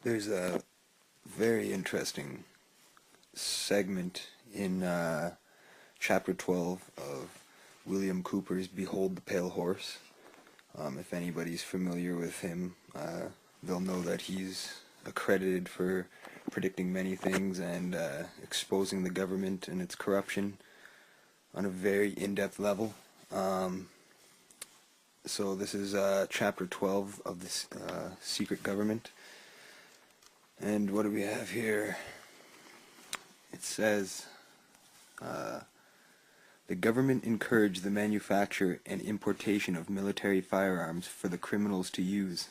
There's a very interesting segment in chapter 12 of William Cooper's Behold the Pale Horse. If anybody's familiar with him, they'll know that he's accredited for predicting many things and exposing the government and its corruption on a very in-depth level. So this is chapter 12 of this secret government. And what do we have here? It says, the government encouraged the manufacture and importation of military firearms for the criminals to use.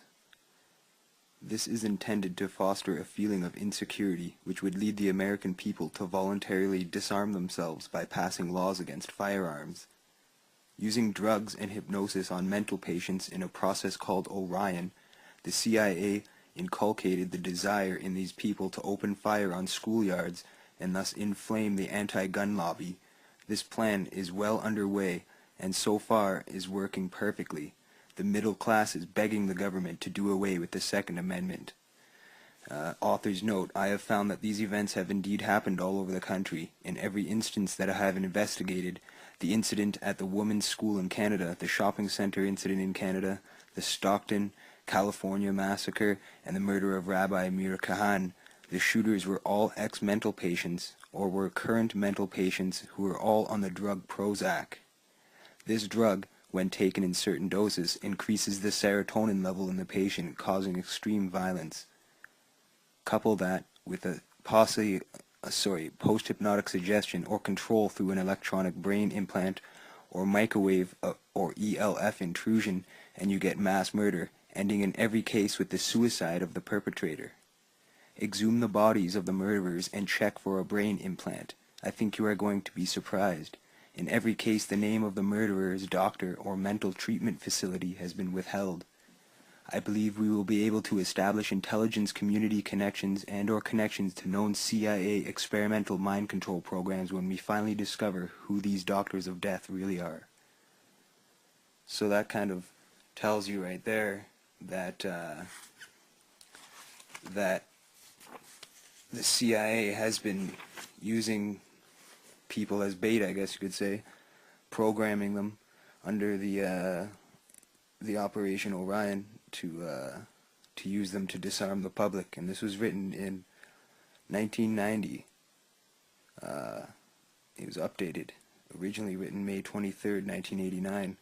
This is intended to foster a feeling of insecurity which would lead the American people to voluntarily disarm themselves by passing laws against firearms. Using drugs and hypnosis on mental patients in a process called Orion, the CIA inculcated the desire in these people to open fire on schoolyards and thus inflame the anti-gun lobby. This plan is well underway and so far is working perfectly. The middle class is begging the government to do away with the Second Amendment. Author's note, I have found that these events have indeed happened all over the country. In every instance that I have investigated, the incident at the women's school in Canada, the shopping center incident in Canada, the Stockton, California massacre, and the murder of Rabbi Amir Kahan, the shooters were all ex-mental patients or were current mental patients who were all on the drug Prozac. This drug, when taken in certain doses, increases the serotonin level in the patient, causing extreme violence. Couple that with a post-hypnotic suggestion or control through an electronic brain implant or microwave or ELF intrusion, and you get mass murder, ending in every case with the suicide of the perpetrator. Exhume the bodies of the murderers and check for a brain implant. I think you are going to be surprised. In every case, the name of the murderer's doctor or mental treatment facility has been withheld. I believe we will be able to establish intelligence community connections and or connections to known CIA experimental mind control programs when we finally discover who these doctors of death really are. So that kind of tells you right there that that the CIA has been using people as bait, I guess you could say, programming them under the Operation Orion to use them to disarm the public. And this was written in 1990. It was updated, originally written May 23rd, 1989.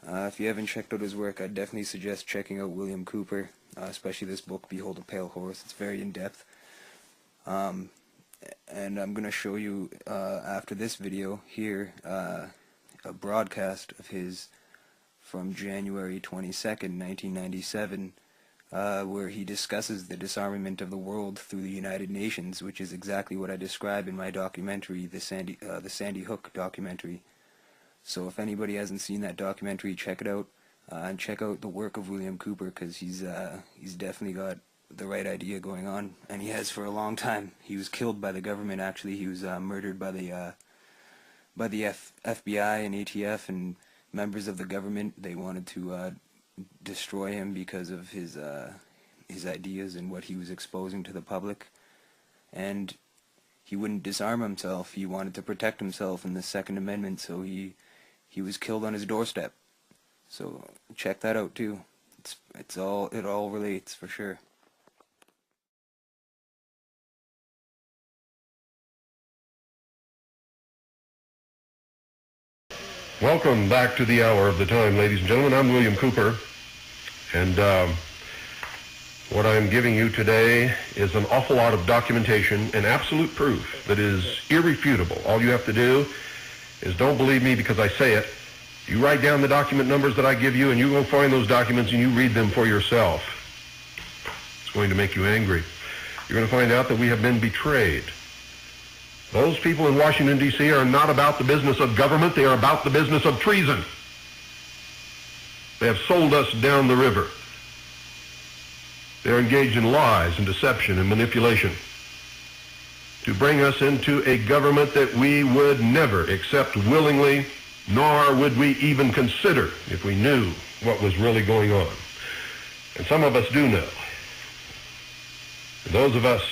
If you haven't checked out his work, I'd definitely suggest checking out William Cooper, especially this book, Behold a Pale Horse. It's very in-depth. And I'm going to show you, after this video here, a broadcast of his from January 22nd, 1997, where he discusses the disarmament of the world through the United Nations, which is exactly what I describe in my documentary, the Sandy Hook documentary. So if anybody hasn't seen that documentary, check it out, and check out the work of William Cooper, because he's definitely got the right idea going on, and he has for a long time. He was killed by the government, actually. He was murdered by the FBI and ATF and members of the government. They wanted to destroy him because of his ideas and what he was exposing to the public. And he wouldn't disarm himself. He wanted to protect himself in the Second Amendment, so he was killed on his doorstep. So check that out too. It all relates for sure. Welcome back to the hour of the time, ladies and gentlemen. I'm William Cooper, and what I'm giving you today is an awful lot of documentation and absolute proof that is irrefutable. All you have to do is don't believe me because I say it. You write down the document numbers that I give you, and you go find those documents and you read them for yourself. It's going to make you angry. You're going to find out that we have been betrayed. Those people in Washington, D.C. are not about the business of government. They are about the business of treason. They have sold us down the river. They are engaged in lies and deception and manipulation to bring us into a government that we would never accept willingly, nor would we even consider if we knew what was really going on. And some of us do know. Those of us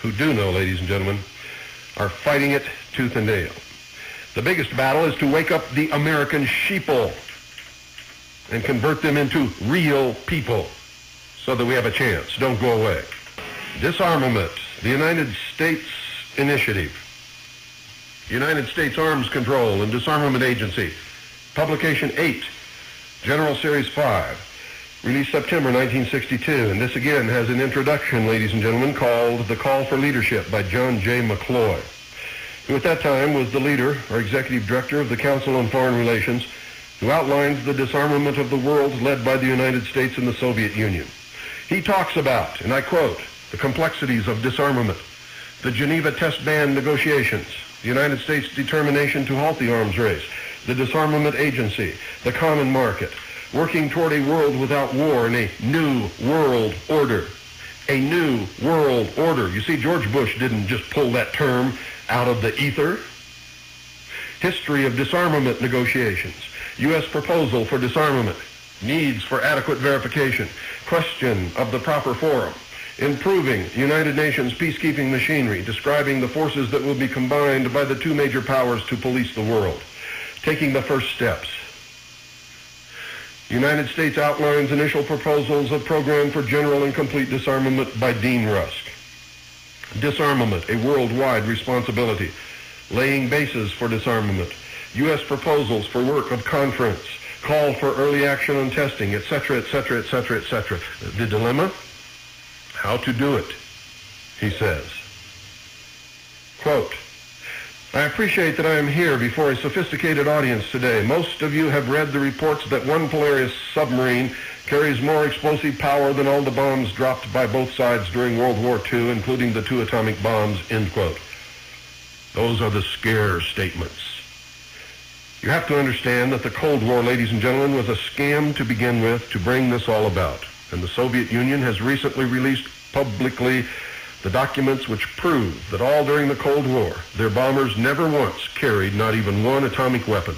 who do know, ladies and gentlemen, are fighting it tooth and nail. The biggest battle is to wake up the American sheeple and convert them into real people so that we have a chance. Don't go away. Disarmament, the United States Initiative, United States Arms Control and Disarmament Agency, Publication 8, General Series 5, released September 1962. And this again has an introduction, ladies and gentlemen, called The Call for Leadership by John J. McCloy, who at that time was the leader or executive director of the Council on Foreign Relations, who outlines the disarmament of the world led by the United States and the Soviet Union. He talks about, and I quote, the complexities of disarmament, the Geneva Test Ban negotiations, the United States' determination to halt the arms race, the Disarmament Agency, the common market, working toward a world without war and a new world order. A new world order. You see, George Bush didn't just pull that term out of the ether. History of disarmament negotiations, U.S. proposal for disarmament, needs for adequate verification, question of the proper forum, improving United Nations peacekeeping machinery, describing the forces that will be combined by the two major powers to police the world, taking the first steps. The United States outlines initial proposals of program for general and complete disarmament by Dean Rusk. Disarmament, a worldwide responsibility. Laying bases for disarmament. U.S. proposals for work of conference. Call for early action on testing, etc., etc., etc., etc. The dilemma? How to do it, he says. Quote, I appreciate that I am here before a sophisticated audience today. Most of you have read the reports that one Polaris submarine carries more explosive power than all the bombs dropped by both sides during World War II, including the 2 atomic bombs, end quote. Those are the scare statements. You have to understand that the Cold War, ladies and gentlemen, was a scam to begin with to bring this all about. And the Soviet Union has recently released publicly the documents which prove that all during the Cold War, their bombers never once carried not even one atomic weapon.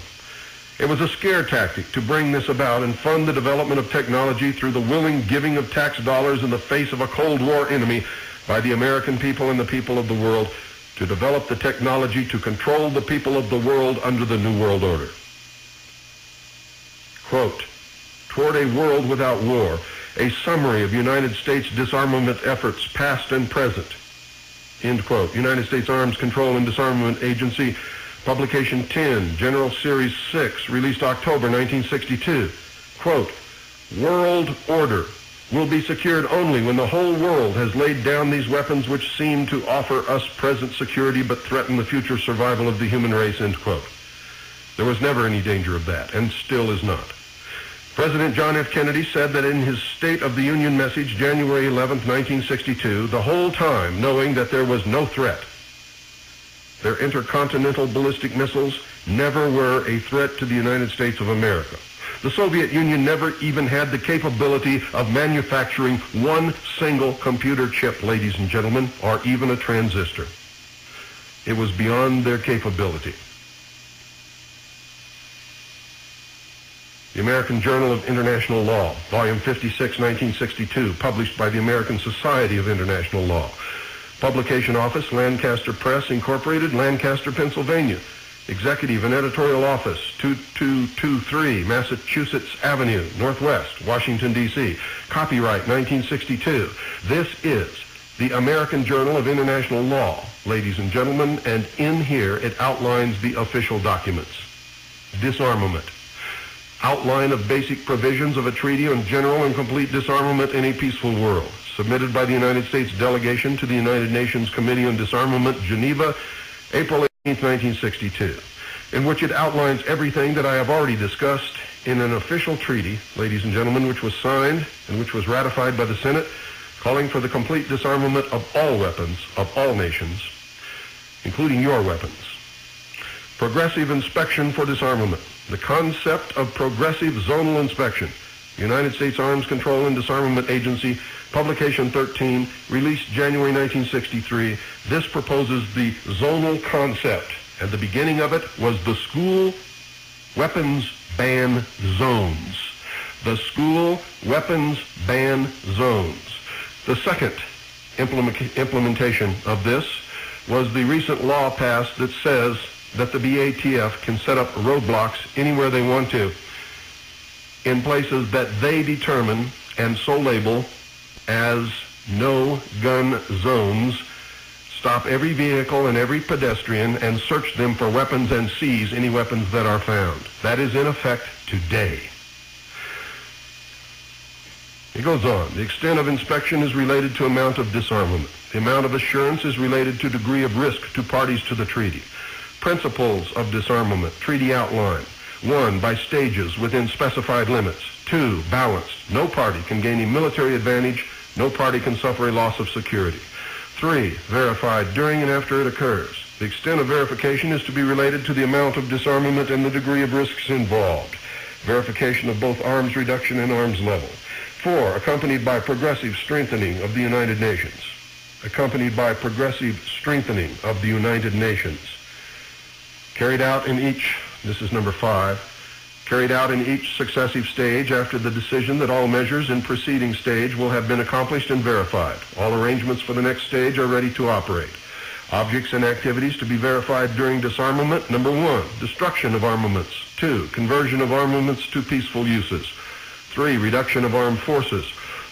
It was a scare tactic to bring this about and fund the development of technology through the willing giving of tax dollars in the face of a Cold War enemy by the American people and the people of the world to develop the technology to control the people of the world under the New World Order. Quote, toward a world without war, a summary of United States disarmament efforts past and present, end quote. United States Arms Control and Disarmament Agency, Publication 10, General Series 6, released October 1962. Quote, world order will be secured only when the whole world has laid down these weapons which seem to offer us present security but threaten the future survival of the human race, end quote. There was never any danger of that, and still is not. President John F. Kennedy said that in his State of the Union message, January 11, 1962, the whole time knowing that there was no threat. Their intercontinental ballistic missiles never were a threat to the United States of America. The Soviet Union never even had the capability of manufacturing one single computer chip, ladies and gentlemen, or even a transistor. It was beyond their capability. The American Journal of International Law, Volume 56, 1962, published by the American Society of International Law. Publication Office, Lancaster Press, Incorporated, Lancaster, Pennsylvania. Executive and Editorial Office, 2223 Massachusetts Avenue, Northwest, Washington, D.C. Copyright 1962. This is the American Journal of International Law, ladies and gentlemen, and in here it outlines the official documents. Disarmament. Outline of basic provisions of a treaty on general and complete disarmament in a peaceful world, submitted by the United States delegation to the United Nations Committee on Disarmament, Geneva, April 18, 1962, in which it outlines everything that I have already discussed in an official treaty, ladies and gentlemen, which was signed and which was ratified by the Senate, calling for the complete disarmament of all weapons of all nations, including your weapons. Progressive inspection for disarmament. The concept of progressive zonal inspection. United States Arms Control and Disarmament Agency, Publication 13, released January 1963. This proposes the zonal concept, and the beginning of it was the school weapons ban zones. The school weapons ban zones. The second implementation of this was the recent law passed that says that the BATF can set up roadblocks anywhere they want to in places that they determine and so label as no-gun zones, stop every vehicle and every pedestrian and search them for weapons and seize any weapons that are found. That is in effect today. It goes on. The extent of inspection is related to amount of disarmament. The amount of assurance is related to degree of risk to parties to the treaty. Principles of disarmament, treaty outline. 1, by stages within specified limits. 2, balanced. No party can gain a military advantage. No party can suffer a loss of security. 3, verified during and after it occurs. The extent of verification is to be related to the amount of disarmament and the degree of risks involved. Verification of both arms reduction and arms level. 4, accompanied by progressive strengthening of the United Nations. Accompanied by progressive strengthening of the United Nations. Carried out in each, this is number 5, carried out in each successive stage after the decision that all measures in preceding stage will have been accomplished and verified. All arrangements for the next stage are ready to operate. Objects and activities to be verified during disarmament. Number 1, destruction of armaments. 2, conversion of armaments to peaceful uses. 3, reduction of armed forces.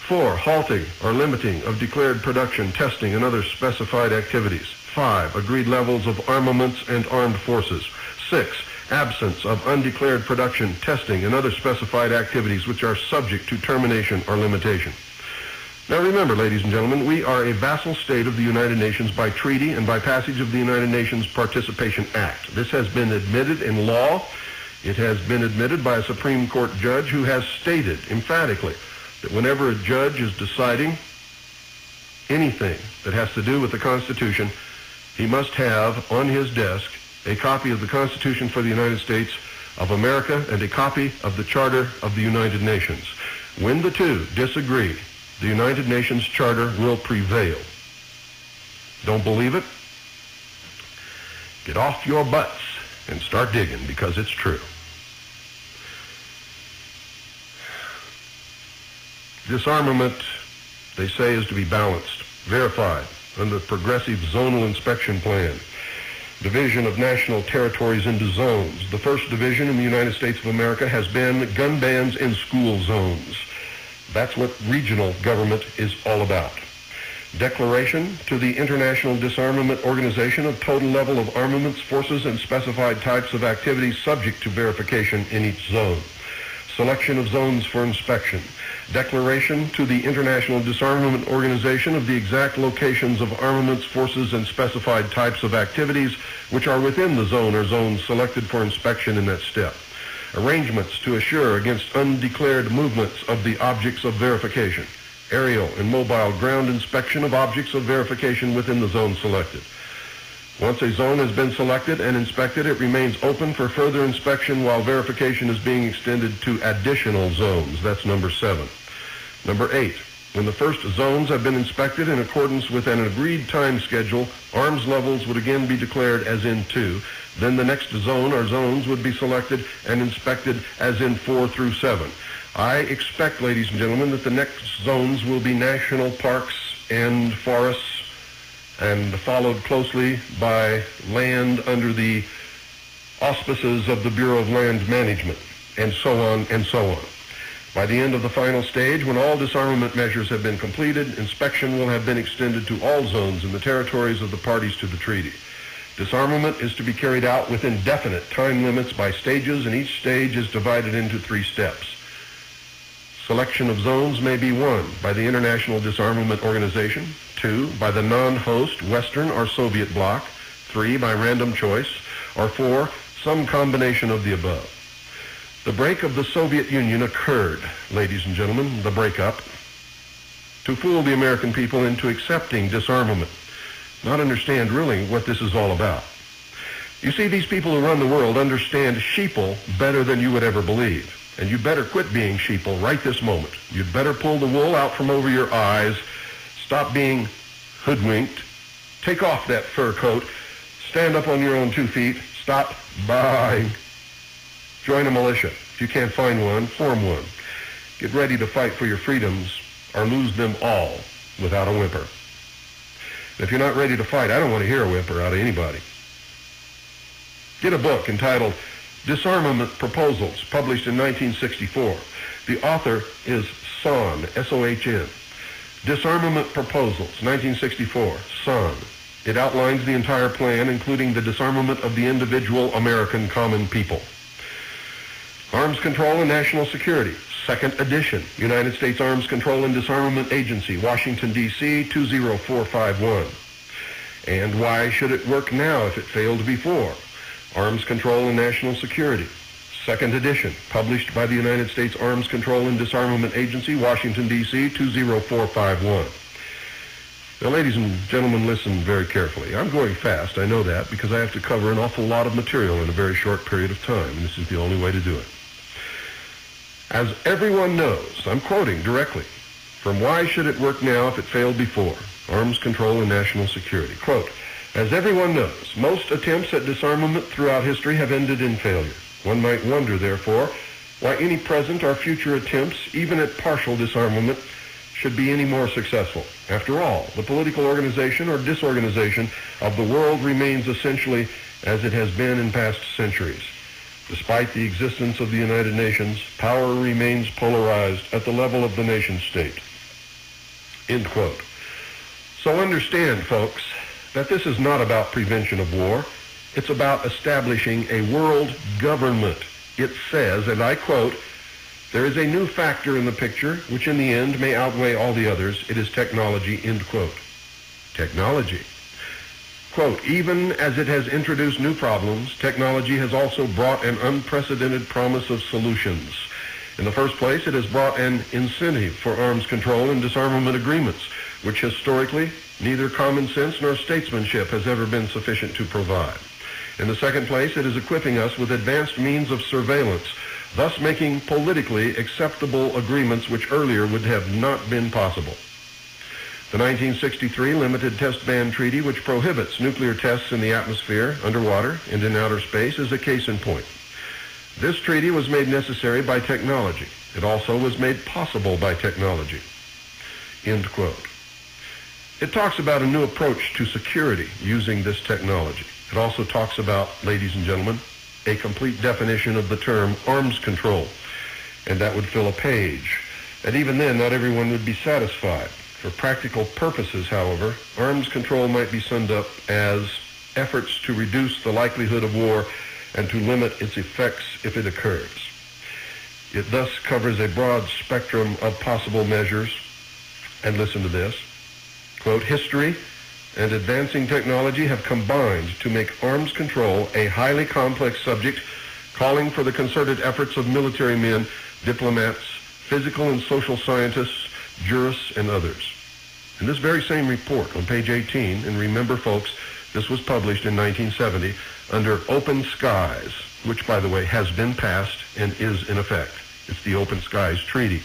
4, halting or limiting of declared production, testing, and other specified activities. 5, agreed levels of armaments and armed forces. 6, absence of undeclared production, testing, and other specified activities which are subject to termination or limitation. Now remember, ladies and gentlemen, we are a vassal state of the United Nations by treaty and by passage of the United Nations Participation Act. This has been admitted in law. It has been admitted by a Supreme Court judge who has stated emphatically that whenever a judge is deciding anything that has to do with the Constitution, he must have on his desk a copy of the Constitution for the United States of America and a copy of the Charter of the United Nations. When the two disagree, the United Nations Charter will prevail. Don't believe it? Get off your butts and start digging, because it's true. Disarmament, they say, is to be balanced, verified under the progressive zonal inspection plan. Division of national territories into zones. The first division in the United States of America has been gun bans in school zones. That's what regional government is all about. Declaration to the International Disarmament Organization of total level of armaments, forces, and specified types of activities subject to verification in each zone. Selection of zones for inspection. Declaration to the International Disarmament Organization of the exact locations of armaments, forces, and specified types of activities which are within the zone or zones selected for inspection in that step. Arrangements to assure against undeclared movements of the objects of verification. Aerial and mobile ground inspection of objects of verification within the zone selected. Once a zone has been selected and inspected, it remains open for further inspection while verification is being extended to additional zones. That's number 7. Number 8, when the first zones have been inspected in accordance with an agreed time schedule, arms levels would again be declared as in 2. Then the next zone or zones would be selected and inspected as in 4 through 7. I expect, ladies and gentlemen, that the next zones will be national parks and forests, and followed closely by land under the auspices of the Bureau of Land Management, and so on and so on. By the end of the final stage, when all disarmament measures have been completed, inspection will have been extended to all zones in the territories of the parties to the treaty. Disarmament is to be carried out within definite time limits by stages, and each stage is divided into 3 steps. Selection of zones may be 1, by the International Disarmament Organization, 2, by the non-host Western or Soviet bloc, 3, by random choice, or 4, some combination of the above. The break of the Soviet Union occurred, ladies and gentlemen, the breakup, to fool the American people into accepting disarmament, not understand really what this is all about. You see, these people who run the world understand sheeple better than you would ever believe. And you better quit being sheeple right this moment. You'd better pull the wool out from over your eyes, stop being hoodwinked, take off that fur coat, stand up on your own 2 feet, stop buying. Join a militia. If you can't find one, form one. Get ready to fight for your freedoms or lose them all without a whimper. If you're not ready to fight, I don't want to hear a whimper out of anybody. Get a book entitled Disarmament Proposals, published in 1964. The author is Sohn, S-O-H-N. Disarmament Proposals, 1964, Sohn. It outlines the entire plan, including the disarmament of the individual American common people. Arms Control and National Security, second edition, United States Arms Control and Disarmament Agency, Washington, D.C., 20451. And Why Should It Work Now If It Failed Before? Arms Control and National Security, second edition, published by the United States Arms Control and Disarmament Agency, Washington, D.C., 20451. Now, ladies and gentlemen, listen very carefully. I'm going fast, I know that, because I have to cover an awful lot of material in a very short period of time, and this is the only way to do it. As everyone knows, I'm quoting directly from Why Should It Work Now If It Failed Before? Arms Control and National Security. Quote, as everyone knows, most attempts at disarmament throughout history have ended in failure. One might wonder, therefore, why any present or future attempts, even at partial disarmament, should be any more successful. After all, the political organization or disorganization of the world remains essentially as it has been in past centuries. Despite the existence of the United Nations, power remains polarized at the level of the nation state. End quote. So understand, folks, that this is not about prevention of war. It's about establishing a world government. It says, and I quote, there is a new factor in the picture, which in the end may outweigh all the others. It is technology, end quote. Technology. Quote, even as it has introduced new problems, technology has also brought an unprecedented promise of solutions. In the first place, it has brought an incentive for arms control and disarmament agreements, which historically neither common sense nor statesmanship has ever been sufficient to provide. In the second place, it is equipping us with advanced means of surveillance, thus making politically acceptable agreements which earlier would have not been possible. The 1963 Limited Test Ban Treaty, which prohibits nuclear tests in the atmosphere, underwater, and in outer space, is a case in point. This treaty was made necessary by technology. It also was made possible by technology. End quote. It talks about a new approach to security using this technology. It also talks about, ladies and gentlemen, a complete definition of the term arms control, and that would fill a page. And even then, not everyone would be satisfied. For practical purposes, however, arms control might be summed up as efforts to reduce the likelihood of war and to limit its effects if it occurs. It thus covers a broad spectrum of possible measures. And listen to this, quote, history and advancing technology have combined to make arms control a highly complex subject, calling for the concerted efforts of military men, diplomats, physical and social scientists, jurists, and others. In this very same report on page 18, and remember, folks, this was published in 1970 under Open Skies, which, by the way, has been passed and is in effect. It's the Open Skies Treaty.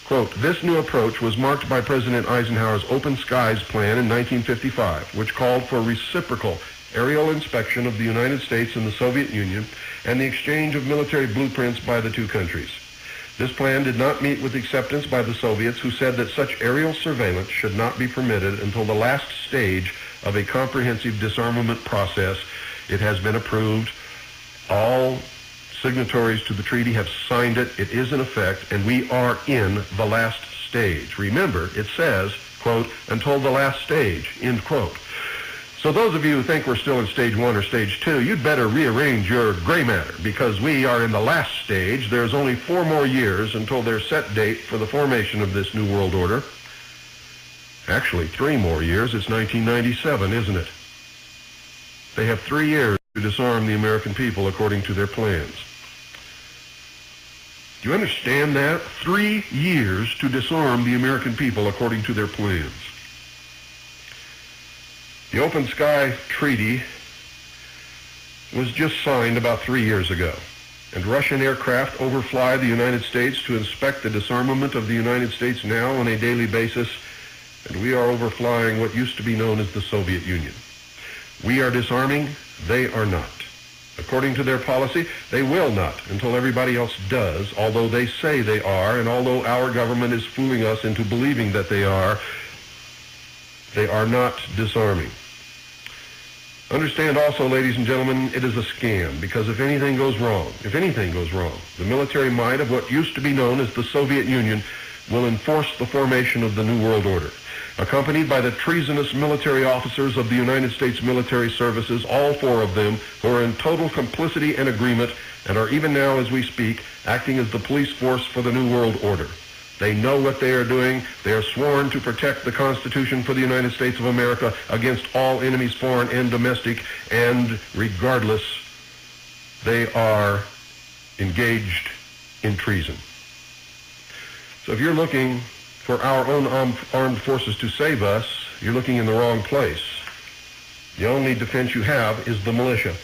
Quote, this new approach was marked by President Eisenhower's Open Skies Plan in 1955, which called for reciprocal aerial inspection of the United States and the Soviet Union and the exchange of military blueprints by the two countries. This plan did not meet with acceptance by the Soviets, who said that such aerial surveillance should not be permitted until the last stage of a comprehensive disarmament process. It has been approved. All signatories to the treaty have signed it. It is in effect, and we are in the last stage. Remember, it says, quote, until the last stage, end quote. So those of you who think we're still in stage 1 or stage 2, you'd better rearrange your gray matter, because we are in the last stage. There's only 4 more years until their set date for the formation of this new world order. Actually, 3 more years. It's 1997, isn't it? They have 3 years to disarm the American people according to their plans. Do you understand that? 3 years to disarm the American people according to their plans. The Open Sky Treaty was just signed about 3 years ago, and Russian aircraft overfly the United States to inspect the disarmament of the United States now on a daily basis, and we are overflying what used to be known as the Soviet Union. We are disarming, they are not. According to their policy, they will not until everybody else does, although they say they are, and although our government is fooling us into believing that they They are not disarming. Understand also, ladies and gentlemen, it is a scam, because if anything goes wrong, the military might of what used to be known as the Soviet Union will enforce the formation of the New World Order, accompanied by the treasonous military officers of the United States military services, all four of them, who are in total complicity and agreement and are even now, as we speak, acting as the police force for the New World Order. They know what they are doing. They are sworn to protect the Constitution for the United States of America against all enemies, foreign and domestic, and regardless, they are engaged in treason. So if you're looking for our own armed forces to save us, you're looking in the wrong place. The only defense you have is the militia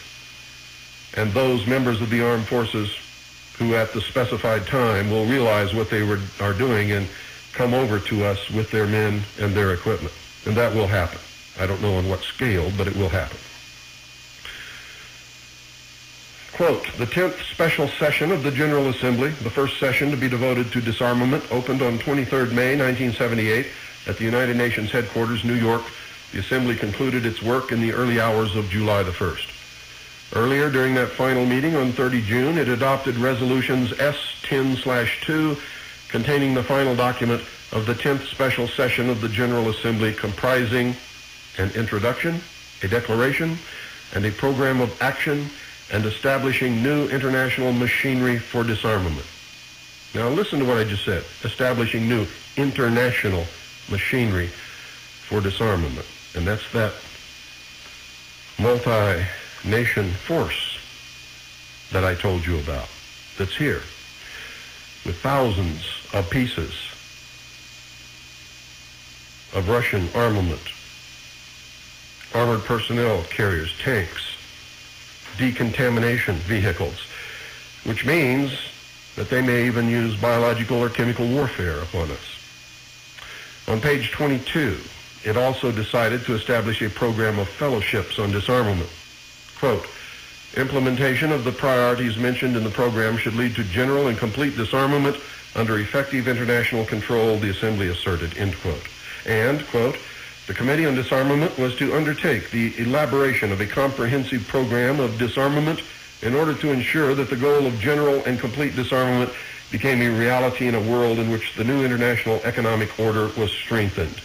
and those members of the armed forces who at the specified time will realize what they are doing and come over to us with their men and their equipment. And that will happen. I don't know on what scale, but it will happen. Quote, the 10th special session of the General Assembly, the first session to be devoted to disarmament, opened on 23rd May 1978 at the United Nations headquarters, New York. The Assembly concluded its work in the early hours of July the 1st. Earlier, during that final meeting on 30 June, it adopted resolutions S-10/2 containing the final document of the 10th special session of the General Assembly, comprising an introduction, a declaration, and a program of action, and establishing new international machinery for disarmament. Now listen to what I just said, establishing new international machinery for disarmament. And that's that multi-nation force that I told you about, that's here, with thousands of pieces of Russian armament, armored personnel carriers, tanks, decontamination vehicles, which means that they may even use biological or chemical warfare upon us. On page 22, it also decided to establish a program of fellowships on disarmament. Quote, implementation of the priorities mentioned in the program should lead to general and complete disarmament under effective international control, the Assembly asserted, end quote. And, quote, the Committee on Disarmament was to undertake the elaboration of a comprehensive program of disarmament in order to ensure that the goal of general and complete disarmament became a reality in a world in which the new international economic order was strengthened.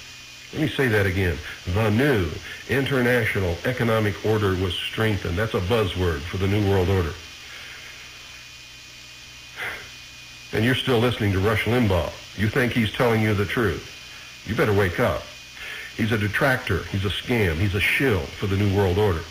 Let me say that again. The new international economic order was strengthened. That's a buzzword for the New World Order. And you're still listening to Rush Limbaugh. You think he's telling you the truth. You better wake up. He's a detractor. He's a scam. He's a shill for the New World Order.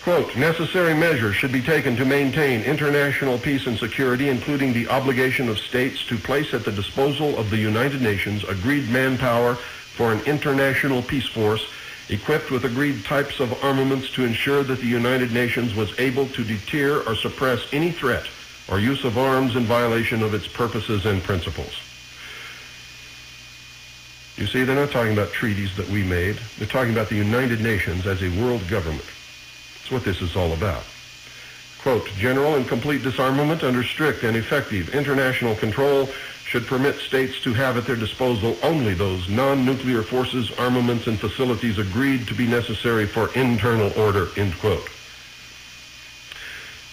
Quote, necessary measures should be taken to maintain international peace and security, including the obligation of states to place at the disposal of the United Nations agreed manpower for an international peace force equipped with agreed types of armaments to ensure that the United Nations was able to deter or suppress any threat or use of arms in violation of its purposes and principles. You see, they're not talking about treaties that we made. They're talking about the United Nations as a world government. That's what this is all about. Quote, general and complete disarmament under strict and effective international control should permit states to have at their disposal only those non-nuclear forces, armaments, and facilities agreed to be necessary for internal order, end quote.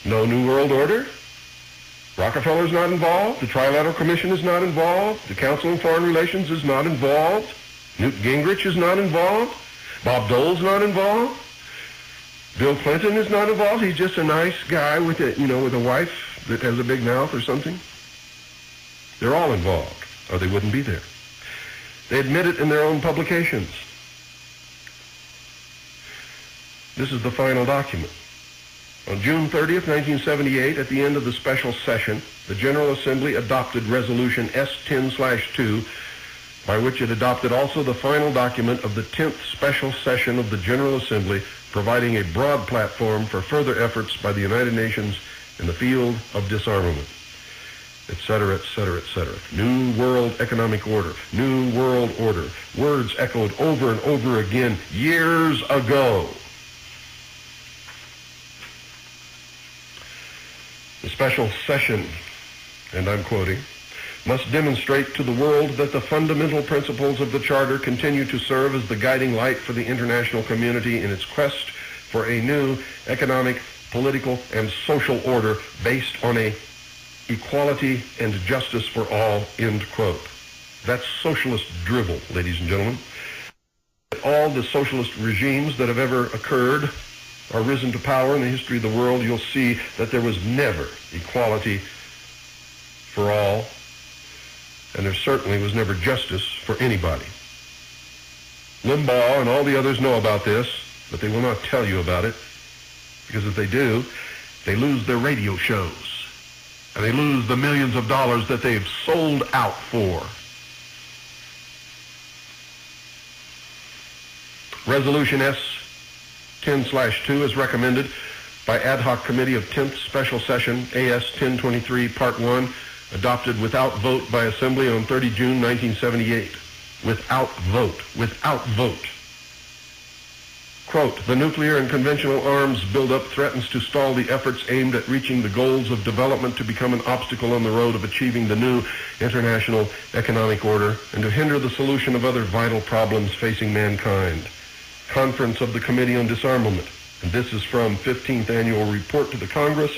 No New World Order? Rockefeller's not involved. The Trilateral Commission is not involved. The Council on Foreign Relations is not involved. Newt Gingrich is not involved. Bob Dole's not involved. Bill Clinton is not involved. He's just a nice guy with a wife that has a big mouth or something. They're all involved, or they wouldn't be there. They admit it in their own publications. This is the final document. On June 30th, 1978, at the end of the special session, the General Assembly adopted Resolution S-10/2, by which it adopted also the final document of the 10th special session of the General Assembly, providing a broad platform for further efforts by the United Nations in the field of disarmament, etc., etc., etc. New World Economic Order, New World Order, words echoed over and over again years ago. The special session, and I'm quoting, must demonstrate to the world that the fundamental principles of the Charter continue to serve as the guiding light for the international community in its quest for a new economic, political, and social order based on equality and justice for all, end quote. That's socialist drivel, ladies and gentlemen. All the socialist regimes that have ever occurred or risen to power in the history of the world, you'll see that there was never equality for all, and there certainly was never justice for anybody. Limbaugh and all the others know about this, but they will not tell you about it, because if they do, they lose their radio shows, and they lose the millions of dollars that they've sold out for. Resolution S-10/2 is recommended by Ad Hoc Committee of 10th Special Session, AS 1023, Part 1, adopted without vote by Assembly on 30 June 1978. Without vote. Without vote. Quote, the nuclear and conventional arms buildup threatens to stall the efforts aimed at reaching the goals of development, to become an obstacle on the road of achieving the new international economic order, and to hinder the solution of other vital problems facing mankind. Conference of the Committee on Disarmament, and this is from 15th Annual Report to the Congress,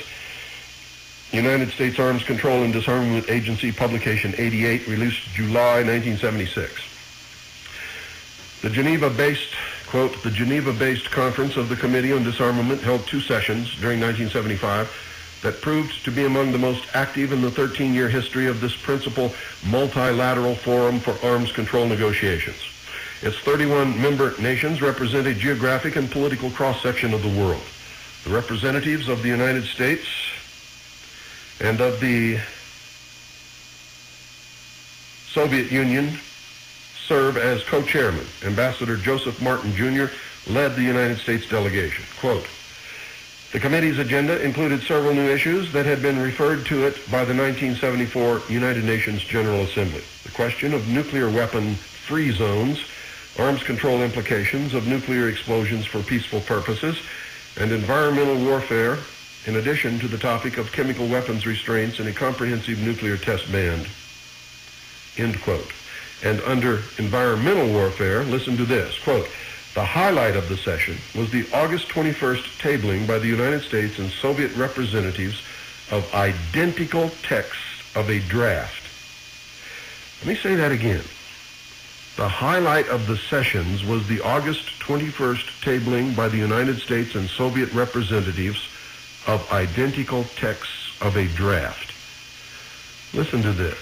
United States Arms Control and Disarmament Agency, Publication 88, released July 1976. The Geneva-based, quote, the Geneva-based Conference of the Committee on Disarmament held 2 sessions during 1975 that proved to be among the most active in the 13-year history of this principal multilateral forum for arms control negotiations. Its 31 member nations represent a geographic and political cross-section of the world. The representatives of the United States and of the Soviet Union serve as co-chairmen. Ambassador Joseph Martin, Jr. led the United States delegation. Quote, the committee's agenda included several new issues that had been referred to it by the 1974 United Nations General Assembly. The question of nuclear weapon-free zones, arms control implications of nuclear explosions for peaceful purposes, and environmental warfare, in addition to the topic of chemical weapons restraints and a comprehensive nuclear test ban. End quote. And under environmental warfare, listen to this, quote, the highlight of the session was the August 21st tabling by the United States and Soviet representatives of identical texts of a draft. Let me say that again. The highlight of the sessions was the August 21st tabling by the United States and Soviet representatives of identical texts of a draft. Listen to this.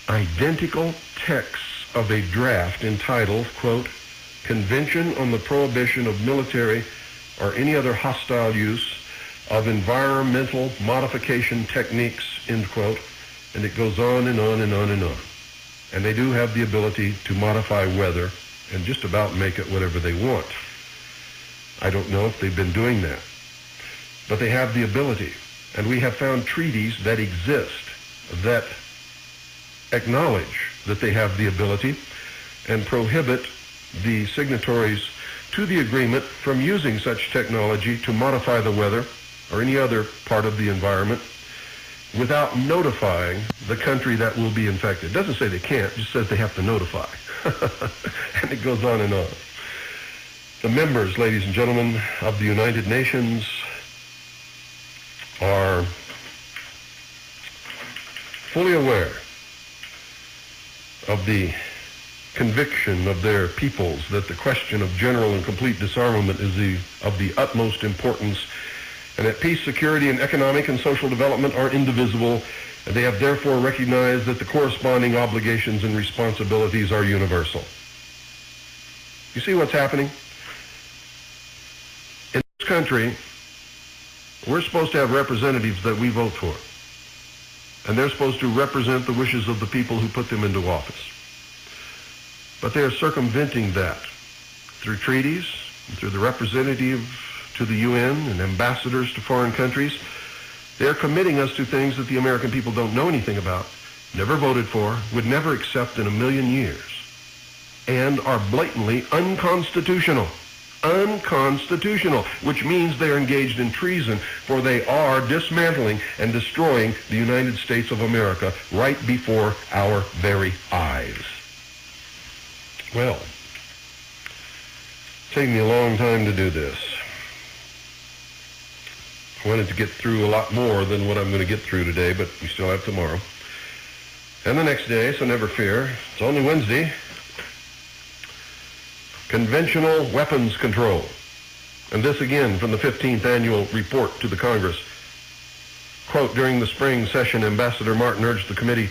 Identical texts of a draft entitled, quote, Convention on the Prohibition of Military or any other hostile use of environmental modification techniques, end quote, and it goes on and on and on and on. And they do have the ability to modify weather and just about make it whatever they want. I don't know if they've been doing that, but they have the ability. And we have found treaties that exist that acknowledge that they have the ability and prohibit the signatories to the agreement from using such technology to modify the weather or any other part of the environment without notifying the country that will be infected. It doesn't say they can't, it just says they have to notify. And it goes on and on. The members, ladies and gentlemen, of the United Nations are fully aware of the conviction of their peoples that the question of general and complete disarmament is of the utmost importance, and that peace, security, and economic and social development are indivisible, and they have therefore recognized that the corresponding obligations and responsibilities are universal. You see what's happening? In this country, we're supposed to have representatives that we vote for, and they're supposed to represent the wishes of the people who put them into office. But they are circumventing that through treaties, and through the representative to the UN and ambassadors to foreign countries. They're committing us to things that the American people don't know anything about, never voted for, would never accept in a million years, and are blatantly unconstitutional. unconstitutional, which means they are engaged in treason, for they are dismantling and destroying the United States of America right before our very eyes. Well, it's taken me a long time to do this. I wanted to get through a lot more than what I'm going to get through today, but we still have tomorrow. And the next day, so never fear. It's only Wednesday. Conventional weapons control. And this again from the 15th annual report to the Congress. Quote, during the spring session, Ambassador Martin urged the committee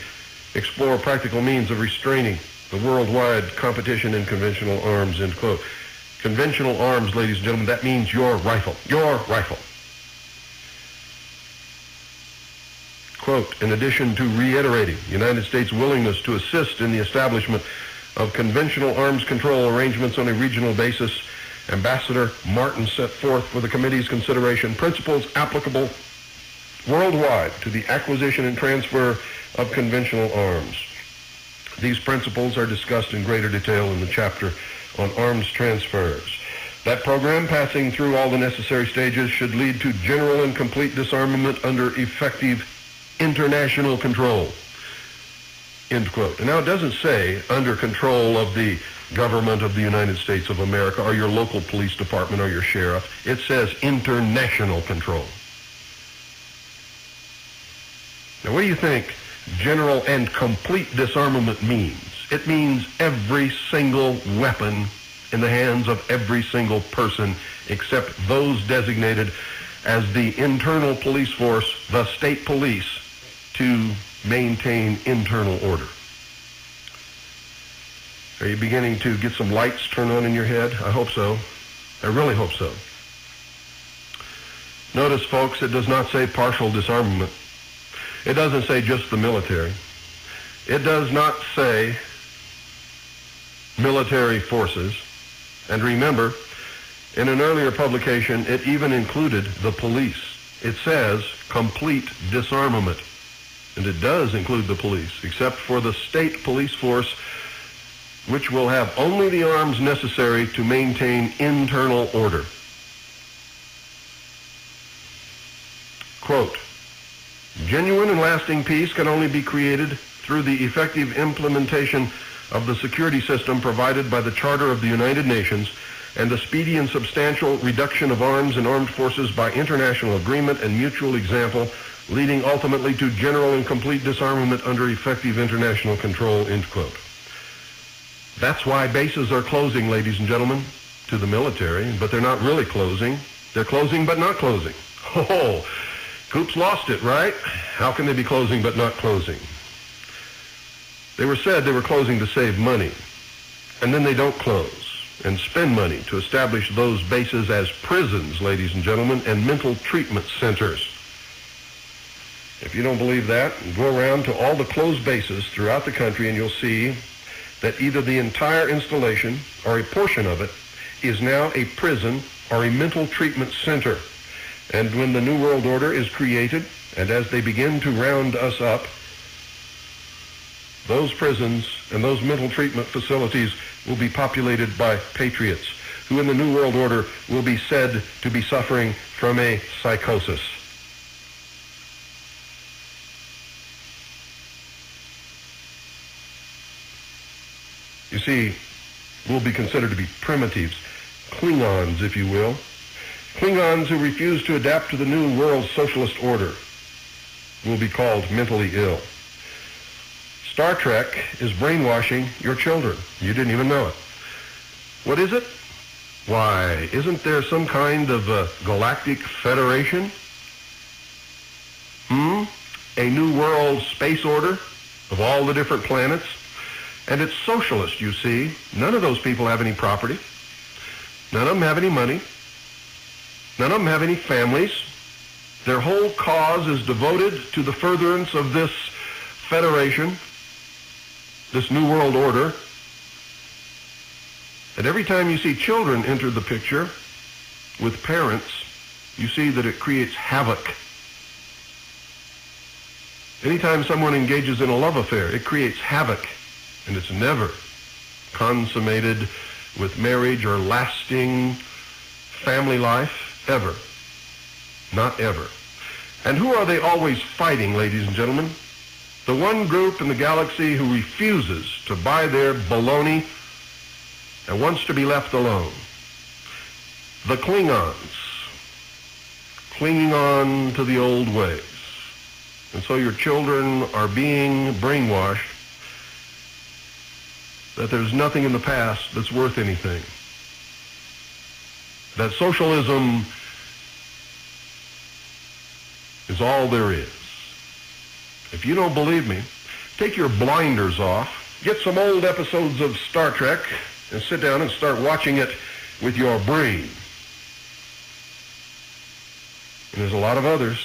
explore practical means of restraining the worldwide competition in conventional arms, end quote. Conventional arms, ladies and gentlemen, that means your rifle. Your rifle. Quote, in addition to reiterating the United States' willingness to assist in the establishment of conventional arms control arrangements on a regional basis, Ambassador Martin set forth for the committee's consideration principles applicable worldwide to the acquisition and transfer of conventional arms. These principles are discussed in greater detail in the chapter on arms transfers. That program, passing through all the necessary stages, should lead to general and complete disarmament under effective international control. End quote. And now it doesn't say under control of the government of the United States of America or your local police department or your sheriff. It says international control. Now what do you think general and complete disarmament means? It means every single weapon in the hands of every single person except those designated as the internal police force, the state police, to maintain internal order. Are you beginning to get some lights turned on in your head? I hope so. I really hope so. Notice, folks, it does not say partial disarmament. It doesn't say just the military. It does not say military forces. And remember, in an earlier publication, it even included the police. It says complete disarmament. And it does include the police, except for the state police force, which will have only the arms necessary to maintain internal order. Quote, genuine and lasting peace can only be created through the effective implementation of the security system provided by the Charter of the United Nations and the speedy and substantial reduction of arms and armed forces by international agreement and mutual example, leading ultimately to general and complete disarmament under effective international control, end quote. That's why bases are closing, ladies and gentlemen, to the military, but they're not really closing. They're closing but not closing. Oh, Coop's lost it, right? How can they be closing but not closing? They were said they were closing to save money, and then they don't close and spend money to establish those bases as prisons, ladies and gentlemen, and mental treatment centers. If you don't believe that, go around to all the closed bases throughout the country and you'll see that either the entire installation or a portion of it is now a prison or a mental treatment center. And when the New World Order is created, and as they begin to round us up, those prisons and those mental treatment facilities will be populated by patriots, who in the New World Order will be said to be suffering from a psychosis. You see, will be considered to be primitives, Klingons, if you will. Klingons who refuse to adapt to the new world socialist order will be called mentally ill. Star Trek is brainwashing your children. You didn't even know it. What is it? Why, isn't there some kind of a galactic federation? A new world space order of all the different planets? And it's socialist, you see. None of those people have any property. None of them have any money. None of them have any families. Their whole cause is devoted to the furtherance of this federation, this new world order. And every time you see children enter the picture with parents, you see that it creates havoc. Anytime someone engages in a love affair, it creates havoc. And it's never consummated with marriage or lasting family life, ever. Not ever. And who are they always fighting, ladies and gentlemen? The one group in the galaxy who refuses to buy their baloney and wants to be left alone. The Klingons, clinging on to the old ways. And so your children are being brainwashed that there's nothing in the past that's worth anything. That socialism is all there is. If you don't believe me, take your blinders off, get some old episodes of Star Trek, and sit down and start watching it with your brain. And there's a lot of others.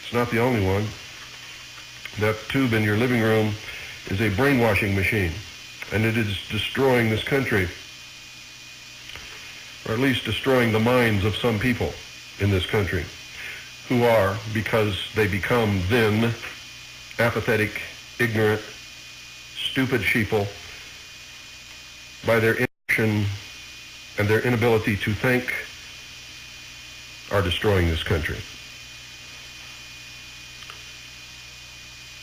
It's not the only one. That tube in your living room is a brainwashing machine, and it is destroying this country, or at least destroying the minds of some people in this country, who are, because they become then apathetic, ignorant, stupid sheeple, by their inaction and their inability to think, are destroying this country.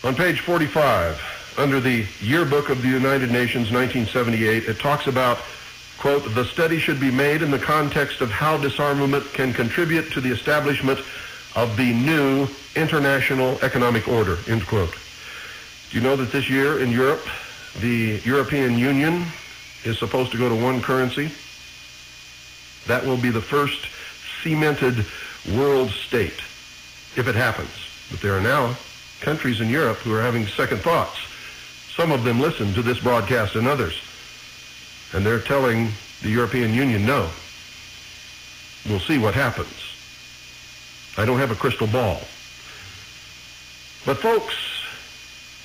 On page 45, under the Yearbook of the United Nations, 1978, it talks about, quote, the study should be made in the context of how disarmament can contribute to the establishment of the new international economic order, end quote. Do you know that this year in Europe, the European Union is supposed to go to one currency? That will be the first cemented world state, if it happens. But there are now countries in Europe who are having second thoughts. Some of them listen to this broadcast and others, and they're telling the European Union no. We'll see what happens. I don't have a crystal ball. But folks,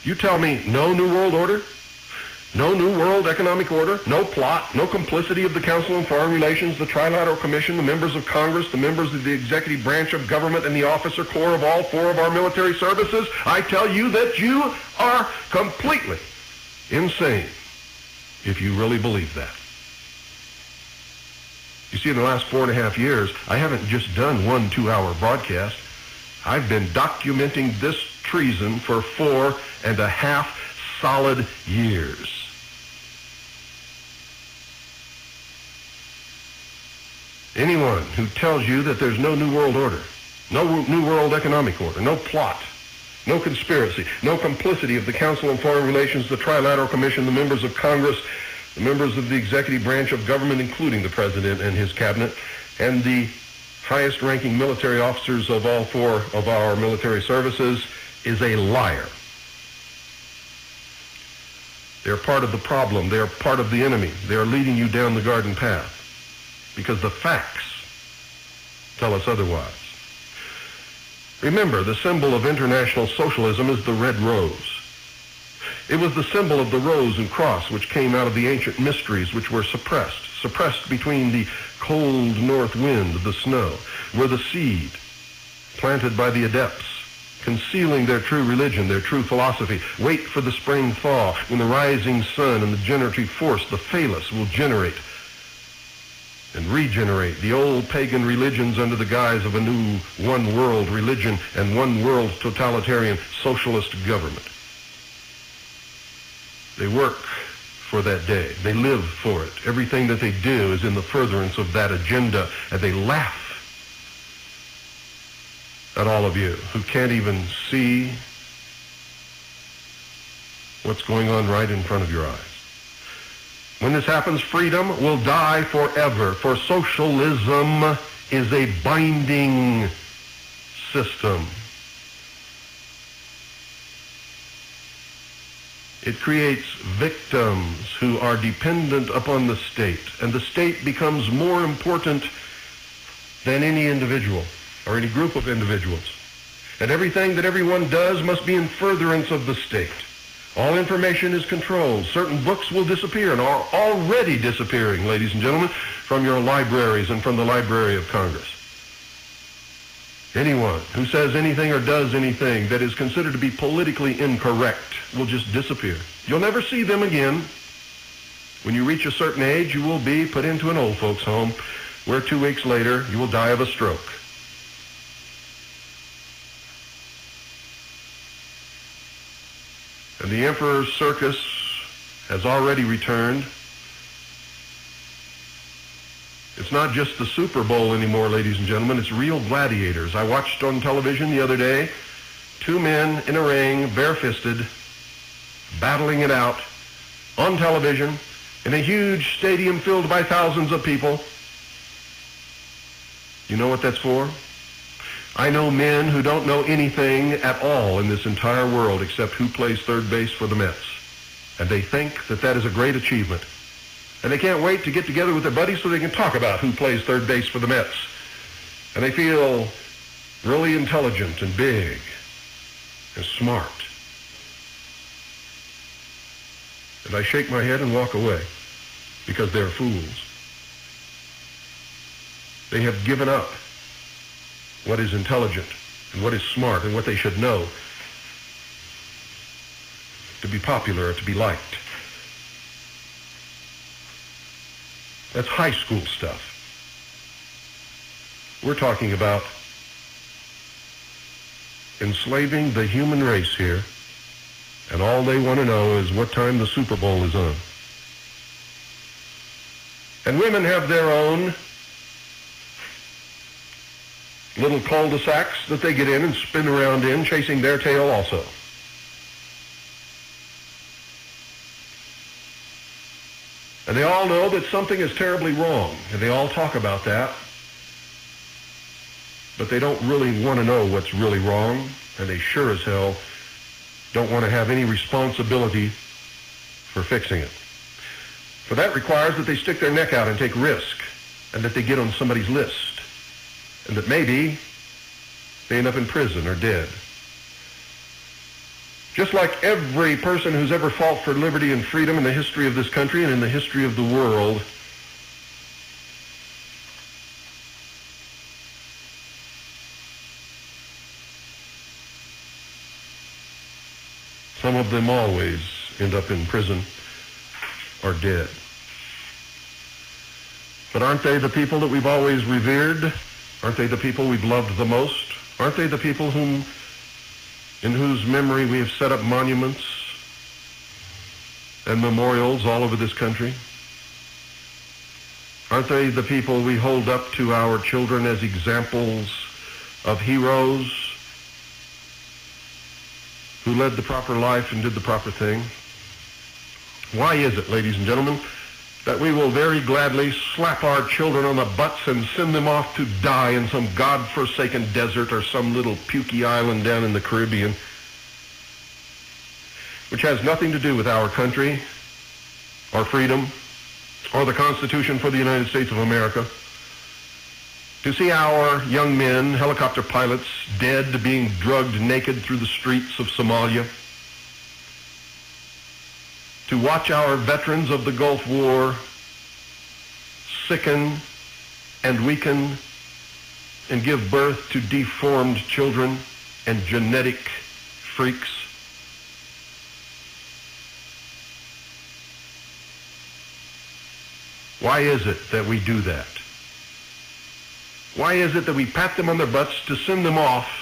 you tell me no new world order, no new world economic order, no plot, no complicity of the Council on Foreign Relations, the Trilateral Commission, the members of Congress, the members of the executive branch of government, and the officer corps of all four of our military services. I tell you that you are completely insane if you really believe that. You see, in the last 4.5 years, I haven't just done 1 2-hour broadcast. I've been documenting this treason for 4.5 solid years. Anyone who tells you that there's no new world order, no new world economic order, no plot, no conspiracy, no complicity of the Council on Foreign Relations, the Trilateral Commission, the members of Congress, the members of the executive branch of government, including the President and his cabinet, and the highest-ranking military officers of all four of our military services, is a liar. They're part of the problem. They're part of the enemy. They are leading you down the garden path because the facts tell us otherwise. Remember, the symbol of international socialism is the red rose. It was the symbol of the rose and cross which came out of the ancient mysteries which were suppressed between the cold north wind, the snow, were the seed planted by the adepts, concealing their true religion, their true philosophy. Wait for the spring thaw, when the rising sun and the generative force, the phallus, will generate and regenerate the old pagan religions under the guise of a new one-world religion and one-world totalitarian socialist government. They work for that day. They live for it. Everything that they do is in the furtherance of that agenda, and they laugh at all of you who can't even see what's going on right in front of your eyes. When this happens, freedom will die forever, for socialism is a binding system. It creates victims who are dependent upon the state, and the state becomes more important than any individual or any group of individuals. And everything that everyone does must be in furtherance of the state. All information is controlled. Certain books will disappear and are already disappearing, ladies and gentlemen, from your libraries and from the Library of Congress. Anyone who says anything or does anything that is considered to be politically incorrect will just disappear. You'll never see them again. When you reach a certain age, you will be put into an old folks' home where 2 weeks later you will die of a stroke. And the Emperor's circus has already returned. It's not just the Super Bowl anymore, ladies and gentlemen. It's real gladiators. I watched on television the other day 2 men in a ring, barefisted, battling it out on television in a huge stadium filled by thousands of people. You know what that's for? I know men who don't know anything at all in this entire world except who plays third base for the Mets. And they think that that is a great achievement. And they can't wait to get together with their buddies so they can talk about who plays third base for the Mets. And they feel really intelligent and big and smart. And I shake my head and walk away because they're fools. They have given up what is intelligent and what is smart and what they should know to be popular or to be liked. That's high school stuff. We're talking about enslaving the human race here, and all they want to know is what time the Super Bowl is on. And women have their own little cul-de-sacs that they get in and spin around in, chasing their tail also. And they all know that something is terribly wrong, and they all talk about that. But they don't really want to know what's really wrong, and they sure as hell don't want to have any responsibility for fixing it. For that requires that they stick their neck out and take risk, and that they get on somebody's list, and that maybe they end up in prison or dead. Just like every person who's ever fought for liberty and freedom in the history of this country and in the history of the world, some of them always end up in prison or dead. But aren't they the people that we've always revered? Aren't they the people we've loved the most? Aren't they the people in whose memory we have set up monuments and memorials all over this country? Aren't they the people we hold up to our children as examples of heroes who led the proper life and did the proper thing? Why is it, ladies and gentlemen, that we will very gladly slap our children on the butts and send them off to die in some God-forsaken desert or some little pukey island down in the Caribbean, which has nothing to do with our country or freedom or the Constitution for the United States of America? To see our young men, helicopter pilots, dead, being drugged naked through the streets of Somalia. To watch our veterans of the Gulf War sicken and weaken and give birth to deformed children and genetic freaks. Why is it that we do that? Why is it that we pat them on their butts to send them off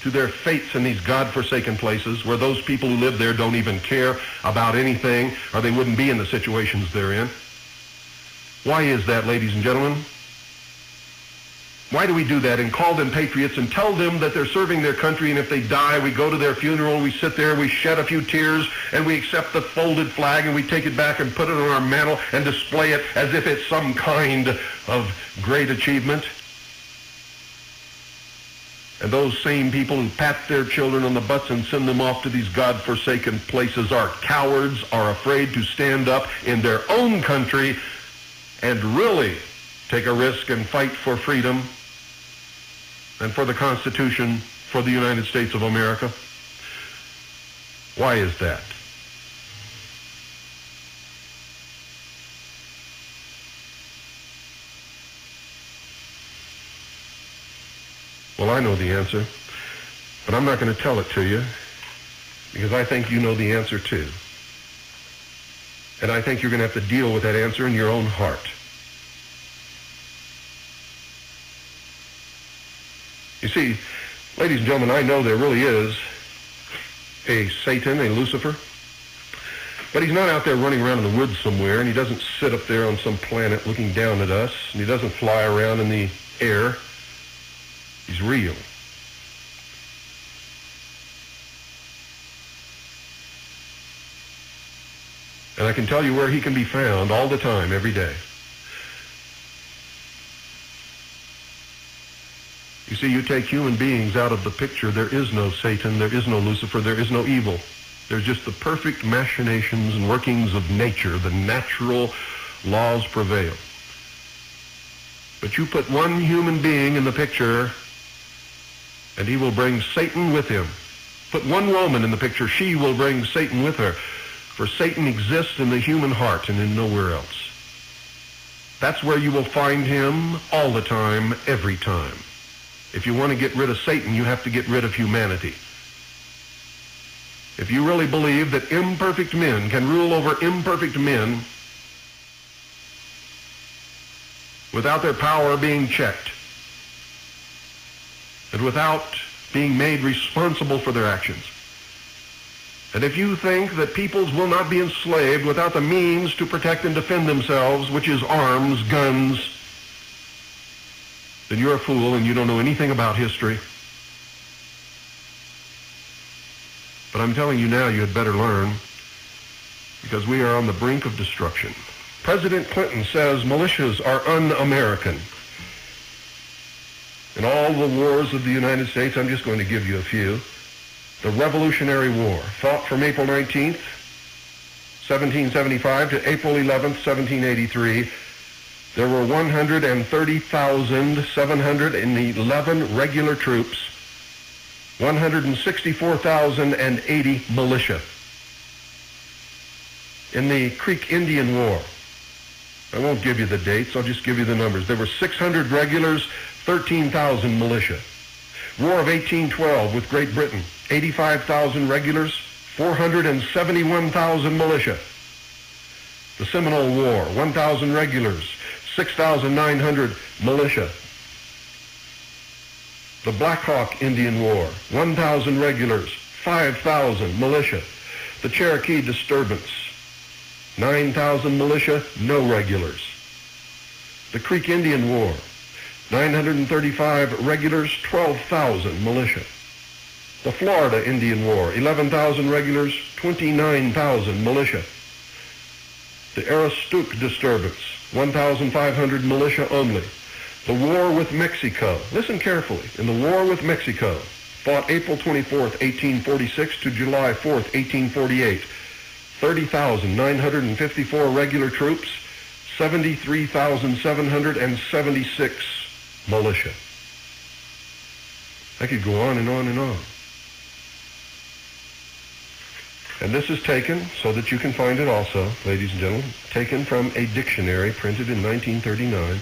to their fates in these God-forsaken places where those people who live there don't even care about anything, or they wouldn't be in the situations they're in? Why is that, ladies and gentlemen? Why do we do that and call them patriots and tell them that they're serving their country, and if they die, we go to their funeral, we sit there, we shed a few tears, and we accept the folded flag, and we take it back and put it on our mantle and display it as if it's some kind of great achievement? And those same people who pat their children on the butts and send them off to these God-forsaken places are cowards, are afraid to stand up in their own country and really take a risk and fight for freedom and for the Constitution for the United States of America. Why is that? Well, I know the answer, but I'm not going to tell it to you because I think you know the answer too. And I think you're going to have to deal with that answer in your own heart. You see, ladies and gentlemen, I know there really is a Satan, a Lucifer, but he's not out there running around in the woods somewhere, and he doesn't sit up there on some planet looking down at us, and he doesn't fly around in the air. He's real. And I can tell you where he can be found all the time, every day. You see, you take human beings out of the picture, there is no Satan, there is no Lucifer, there is no evil. There's just the perfect machinations and workings of nature. The natural laws prevail. But you put one human being in the picture, and he will bring Satan with him. Put one woman in the picture, she will bring Satan with her. For Satan exists in the human heart and in nowhere else. That's where you will find him all the time, every time. If you want to get rid of Satan, you have to get rid of humanity. If you really believe that imperfect men can rule over imperfect men without their power being checked and without being made responsible for their actions, and if you think that peoples will not be enslaved without the means to protect and defend themselves, which is arms, guns, then you're a fool and you don't know anything about history. But I'm telling you now, you had better learn, because we are on the brink of destruction. President Clinton says militias are un-American. In all the wars of the United States, I'm just going to give you a few. The Revolutionary War, fought from April 19th, 1775 to April 11th, 1783. There were 130,711 regular troops, 164,080 militia. In the Creek Indian War, I won't give you the dates, I'll just give you the numbers. There were 600 regulars, 13,000 militia. War of 1812 with Great Britain, 85,000 regulars, 471,000 militia. The Seminole War, 1,000 regulars, 6,900 militia. The Black Hawk Indian War, 1,000 regulars, 5,000 militia. The Cherokee disturbance, 9,000 militia, no regulars. The Creek Indian War, 935 regulars, 12,000 militia. The Florida Indian War, 11,000 regulars, 29,000 militia. The Aroostook disturbance, 1,500 militia only. The war with Mexico, listen carefully, in the war with Mexico, fought April 24th, 1846 to July 4th, 1848, 30,954 regular troops, 73,776 militia. I could go on and on and on. And this is taken, so that you can find it also, ladies and gentlemen, taken from a dictionary printed in 1939,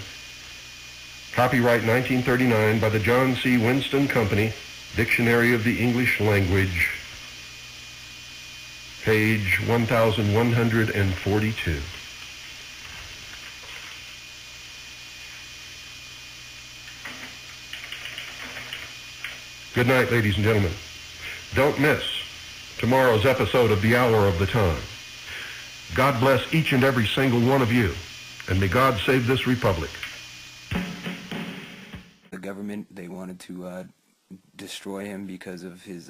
copyright 1939 by the John C. Winston Company, Dictionary of the English Language, page 1142. Good night, ladies and gentlemen. Don't miss tomorrow's episode of The Hour of the Time. God bless each and every single one of you, and may God save this republic. The government, they wanted to destroy him because of his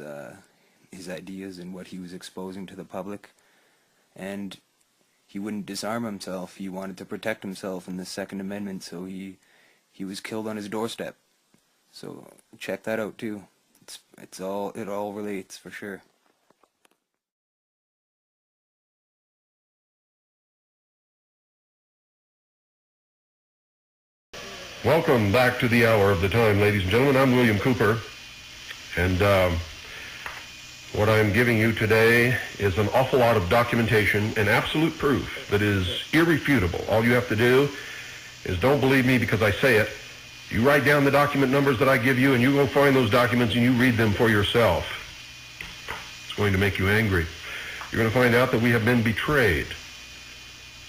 ideas and what he was exposing to the public, and he wouldn't disarm himself. He wanted to protect himself in the Second Amendment, so he was killed on his doorstep. So check that out too. It all relates for sure. Welcome back to The Hour of the Time, ladies and gentlemen. I'm William Cooper, and what I'm giving you today is an awful lot of documentation and absolute proof that is irrefutable. All you have to do is don't believe me because I say it. You write down the document numbers that I give you, and you go find those documents and you read them for yourself. It's going to make you angry. You're going to find out that we have been betrayed.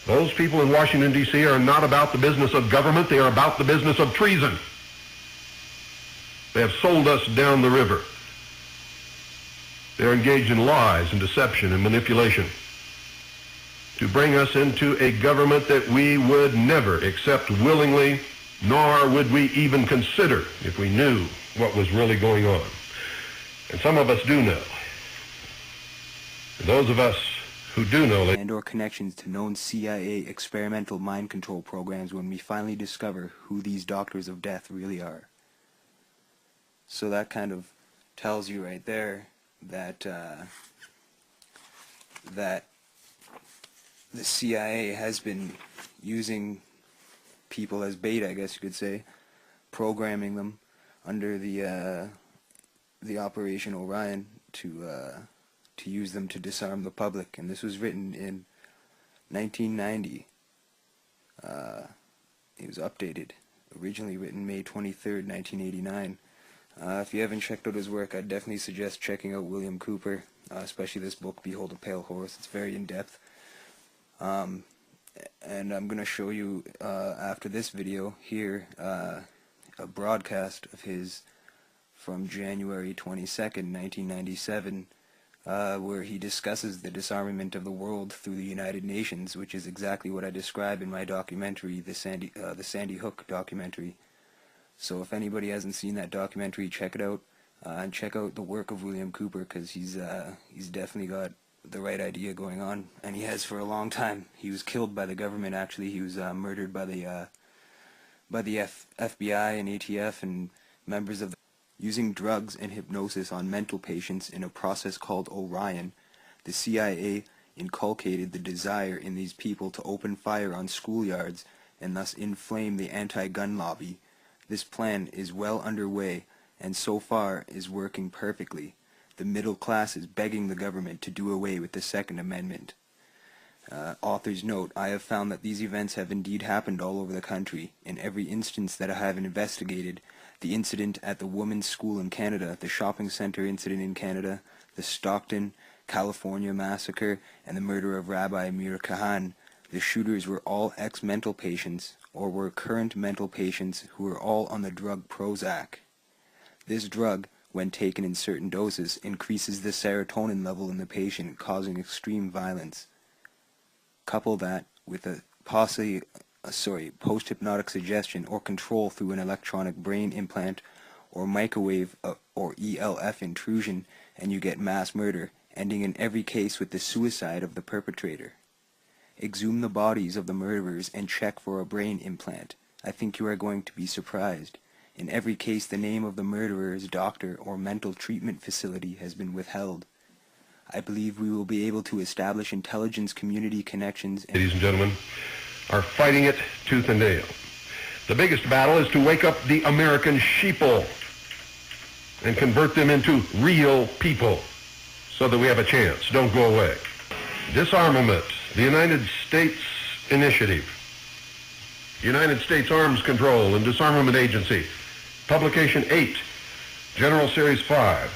Those people in Washington, D.C. are not about the business of government. They are about the business of treason. They have sold us down the river. They are engaged in lies and deception and manipulation to bring us into a government that we would never accept willingly, nor would we even consider if we knew what was really going on. And some of us do know. And those of us who do know, and or connections to known CIA experimental mind control programs when we finally discover who these doctors of death really are. So that kind of tells you right there that that the CIA has been using people as bait, I guess you could say, programming them under the Operation Orion to use them to disarm the public. And this was written in 1990. It was updated, originally written May 23rd, 1989. If you haven't checked out his work, I'd definitely suggest checking out William Cooper, especially this book, Behold a Pale Horse. It's very in-depth. And I'm going to show you, after this video here, a broadcast of his from January 22nd, 1997, where he discusses the disarmament of the world through the United Nations, which is exactly what I describe in my documentary, the Sandy Hook documentary. So if anybody hasn't seen that documentary, check it out, and check out the work of William Cooper, because he's definitely got the right idea going on, and he has for a long time. He was killed by the government. Actually, he was murdered by the FBI and ATF and members of the using drugs and hypnosis on mental patients in a process called Orion. The CIA inculcated the desire in these people to open fire on schoolyards and thus inflame the anti-gun lobby. This plan is well underway and so far is working perfectly. The middle class is begging the government to do away with the Second Amendment. Author's note, I have found that these events have indeed happened all over the country. In every instance that I have investigated, the incident at the women's school in Canada, the shopping center incident in Canada, the Stockton, California massacre, and the murder of Rabbi Mir Kahan, the shooters were all ex-mental patients or were current mental patients who were all on the drug Prozac. This drug, when taken in certain doses, increases the serotonin level in the patient, causing extreme violence. Couple that with a post-hypnotic suggestion or control through an electronic brain implant or microwave or ELF intrusion, and you get mass murder, ending in every case with the suicide of the perpetrator. Exhume the bodies of the murderers and check for a brain implant. I think you are going to be surprised. In every case, the name of the murderer's doctor or mental treatment facility has been withheld. I believe we will be able to establish intelligence community connections. Ladies and gentlemen, are fighting it tooth and nail. The biggest battle is to wake up the American sheeple and convert them into real people so that we have a chance. Don't go away. Disarmament, the United States Initiative, United States Arms Control and Disarmament Agency, Publication 8, General Series 5,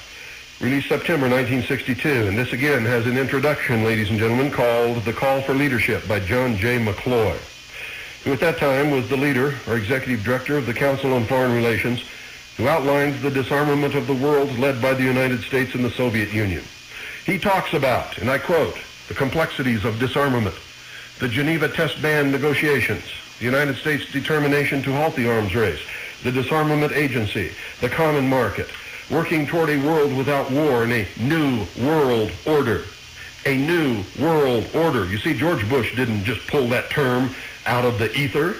released September 1962, and this again has an introduction, ladies and gentlemen, called The Call for Leadership by John J. McCloy, who at that time was the leader or executive director of the Council on Foreign Relations, who outlines the disarmament of the world led by the United States and the Soviet Union. He talks about, and I quote, the complexities of disarmament, the Geneva Test Ban negotiations, the United States determination to halt the arms race, the Disarmament Agency, the common market, working toward a world without war and a new world order. A new world order. You see, George Bush didn't just pull that term out of the ether.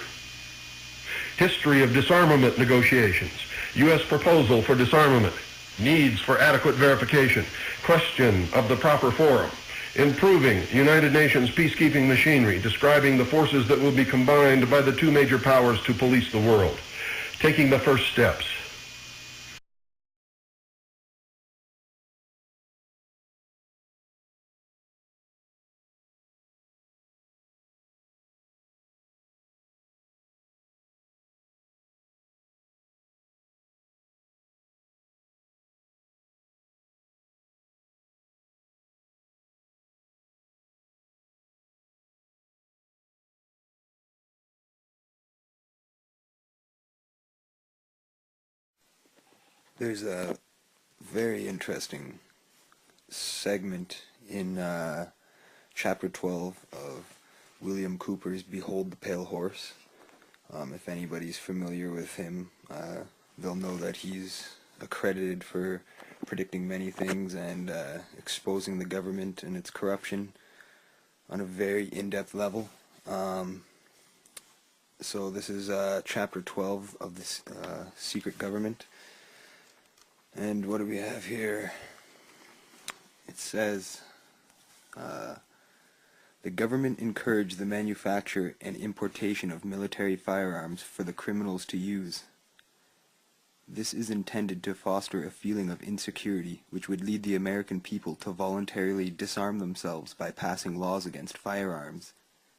History of disarmament negotiations, U.S. proposal for disarmament, needs for adequate verification, question of the proper forum, improving United Nations peacekeeping machinery, describing the forces that will be combined by the two major powers to police the world, taking the first steps, There's a very interesting segment in Chapter 12 of William Cooper's Behold the Pale Horse. If anybody's familiar with him, they'll know that he's accredited for predicting many things and exposing the government and its corruption on a very in-depth level. So this is Chapter 12 of this Secret Government. And what do we have here? It says, the government encouraged the manufacture and importation of military firearms for the criminals to use. This is intended to foster a feeling of insecurity which would lead the American people to voluntarily disarm themselves by passing laws against firearms.